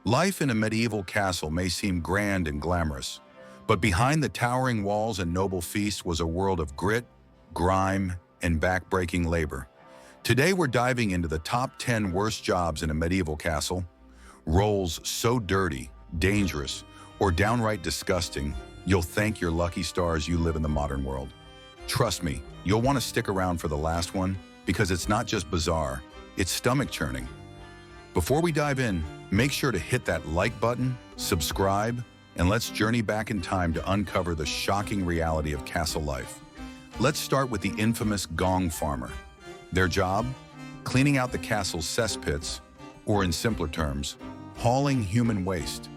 Life in a medieval castle may seem grand and glamorous, but behind the towering walls and noble feasts was a world of grit, grime, and back-breaking labor. Today we're diving into the top 10 worst jobs in a medieval castle, roles so dirty, dangerous, or downright disgusting, you'll thank your lucky stars you live in the modern world. Trust me, you'll want to stick around for the last one because it's not just bizarre, it's stomach-churning. Before we dive in, make sure to hit that like button, subscribe, and let's journey back in time to uncover the shocking reality of castle life. Let's start with the infamous Gong Farmer. Their job? Cleaning out the castle's cesspits, or in simpler terms, hauling human waste.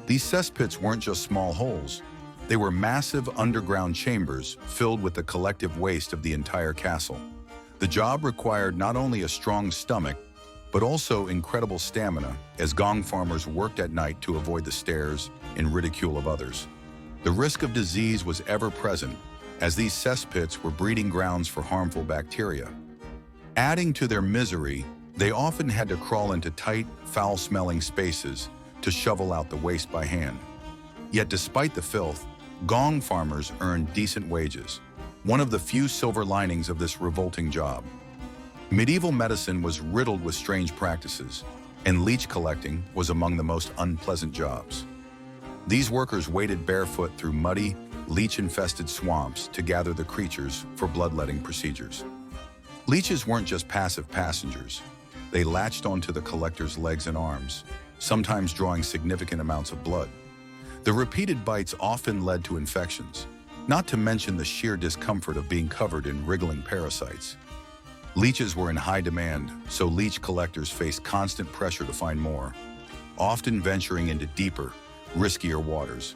These cesspits weren't just small holes. They were massive underground chambers filled with the collective waste of the entire castle. The job required not only a strong stomach, but also incredible stamina, as Gong Farmers worked at night to avoid the stares and ridicule of others. The risk of disease was ever present, as these cesspits were breeding grounds for harmful bacteria. Adding to their misery, they often had to crawl into tight, foul-smelling spaces to shovel out the waste by hand. Yet despite the filth, Gong Farmers earned decent wages, one of the few silver linings of this revolting job. Medieval medicine was riddled with strange practices, and leech collecting was among the most unpleasant jobs. These workers waded barefoot through muddy, leech-infested swamps to gather the creatures for bloodletting procedures. Leeches weren't just passive passengers. They latched onto the collector's legs and arms, sometimes drawing significant amounts of blood. The repeated bites often led to infections, not to mention the sheer discomfort of being covered in wriggling parasites. Leeches were in high demand, so leech collectors faced constant pressure to find more, often venturing into deeper, riskier waters.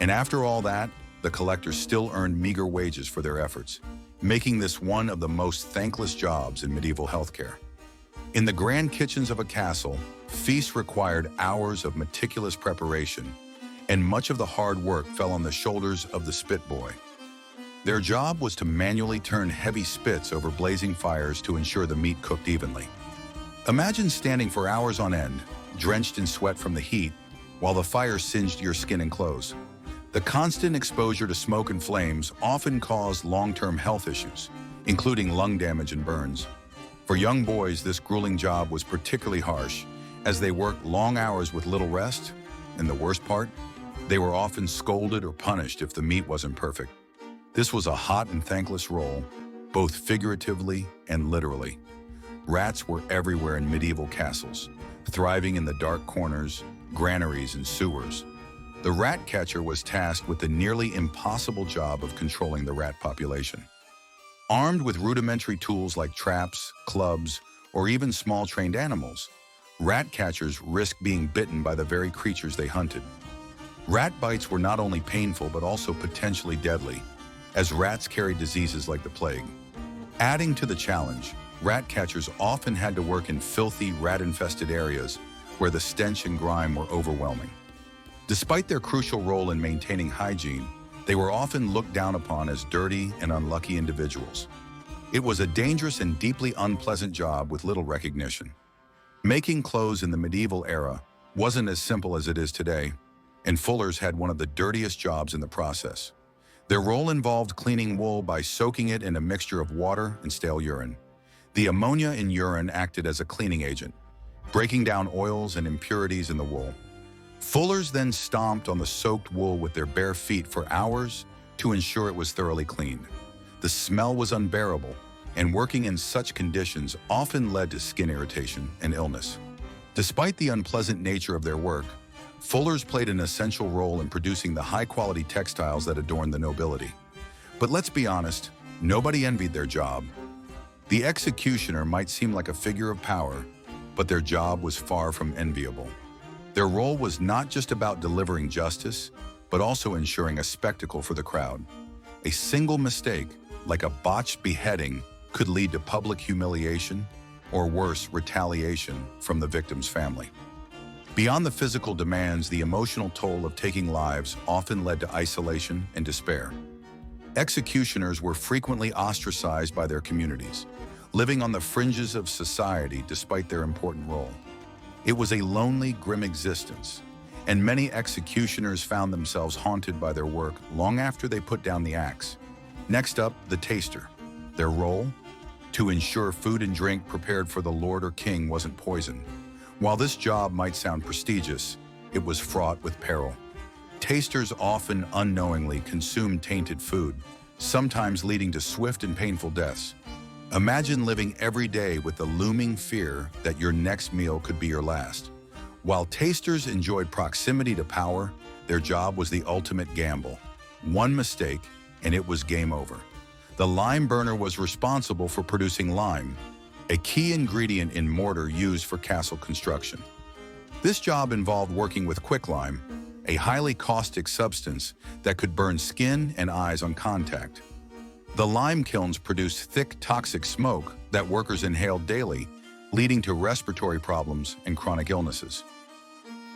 And after all that, the collectors still earned meager wages for their efforts, making this one of the most thankless jobs in medieval healthcare. In the grand kitchens of a castle, feasts required hours of meticulous preparation, and much of the hard work fell on the shoulders of the spit boy. Their job was to manually turn heavy spits over blazing fires to ensure the meat cooked evenly. Imagine standing for hours on end, drenched in sweat from the heat, while the fire singed your skin and clothes. The constant exposure to smoke and flames often caused long-term health issues, including lung damage and burns. For young boys, this grueling job was particularly harsh, as they worked long hours with little rest, and the worst part, they were often scolded or punished if the meat wasn't perfect. This was a hot and thankless role, both figuratively and literally. Rats were everywhere in medieval castles, thriving in the dark corners, granaries, and sewers. The rat catcher was tasked with the nearly impossible job of controlling the rat population. Armed with rudimentary tools like traps, clubs, or even small trained animals, rat catchers risked being bitten by the very creatures they hunted. Rat bites were not only painful but also potentially deadly, as rats carried diseases like the plague. Adding to the challenge, rat catchers often had to work in filthy, rat-infested areas where the stench and grime were overwhelming. Despite their crucial role in maintaining hygiene, they were often looked down upon as dirty and unlucky individuals. It was a dangerous and deeply unpleasant job with little recognition. Making clothes in the medieval era wasn't as simple as it is today, and fullers had one of the dirtiest jobs in the process. Their role involved cleaning wool by soaking it in a mixture of water and stale urine. The ammonia in urine acted as a cleaning agent, breaking down oils and impurities in the wool. Fullers then stomped on the soaked wool with their bare feet for hours to ensure it was thoroughly cleaned. The smell was unbearable, and working in such conditions often led to skin irritation and illness. Despite the unpleasant nature of their work, fullers played an essential role in producing the high-quality textiles that adorned the nobility. But let's be honest, nobody envied their job. The executioner might seem like a figure of power, but their job was far from enviable. Their role was not just about delivering justice, but also ensuring a spectacle for the crowd. A single mistake, like a botched beheading, could lead to public humiliation, or worse, retaliation from the victim's family. Beyond the physical demands, the emotional toll of taking lives often led to isolation and despair. Executioners were frequently ostracized by their communities, living on the fringes of society despite their important role. It was a lonely, grim existence, and many executioners found themselves haunted by their work long after they put down the axe. Next up, the taster. Their role? To ensure food and drink prepared for the lord or king wasn't poisoned. While this job might sound prestigious, it was fraught with peril. Tasters often unknowingly consumed tainted food, sometimes leading to swift and painful deaths. Imagine living every day with the looming fear that your next meal could be your last. While tasters enjoyed proximity to power, their job was the ultimate gamble. One mistake, and it was game over. The lime burner was responsible for producing lime, a key ingredient in mortar used for castle construction. This job involved working with quicklime, a highly caustic substance that could burn skin and eyes on contact. The lime kilns produced thick, toxic smoke that workers inhaled daily, leading to respiratory problems and chronic illnesses.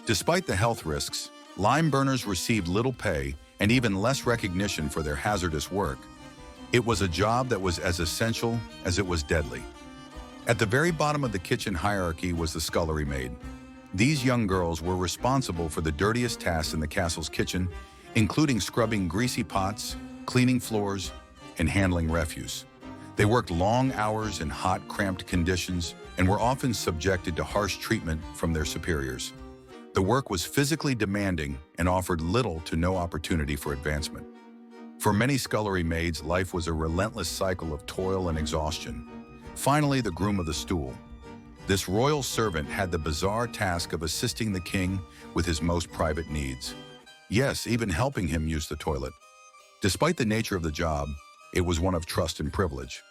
Despite the health risks, lime burners received little pay and even less recognition for their hazardous work. It was a job that was as essential as it was deadly. At the very bottom of the kitchen hierarchy was the scullery maid. These young girls were responsible for the dirtiest tasks in the castle's kitchen, including scrubbing greasy pots, cleaning floors, and handling refuse. They worked long hours in hot, cramped conditions and were often subjected to harsh treatment from their superiors. The work was physically demanding and offered little to no opportunity for advancement. For many scullery maids, life was a relentless cycle of toil and exhaustion. Finally, the groom of the stool. This royal servant had the bizarre task of assisting the king with his most private needs. Yes, even helping him use the toilet. Despite the nature of the job, it was one of trust and privilege.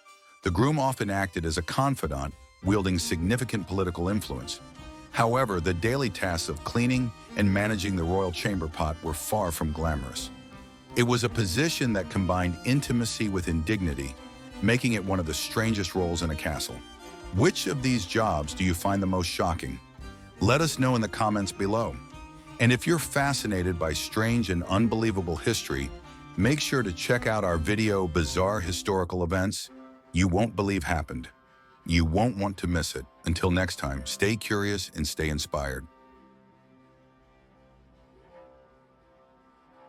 The groom often acted as a confidant, wielding significant political influence. However, the daily tasks of cleaning and managing the royal chamber pot were far from glamorous. It was a position that combined intimacy with indignity, making it one of the strangest roles in a castle. Which of these jobs do you find the most shocking? Let us know in the comments below. And if you're fascinated by strange and unbelievable history, make sure to check out our video, Bizarre Historical Events You Won't Believe Happened. You won't want to miss it. Until next time, stay curious and stay inspired.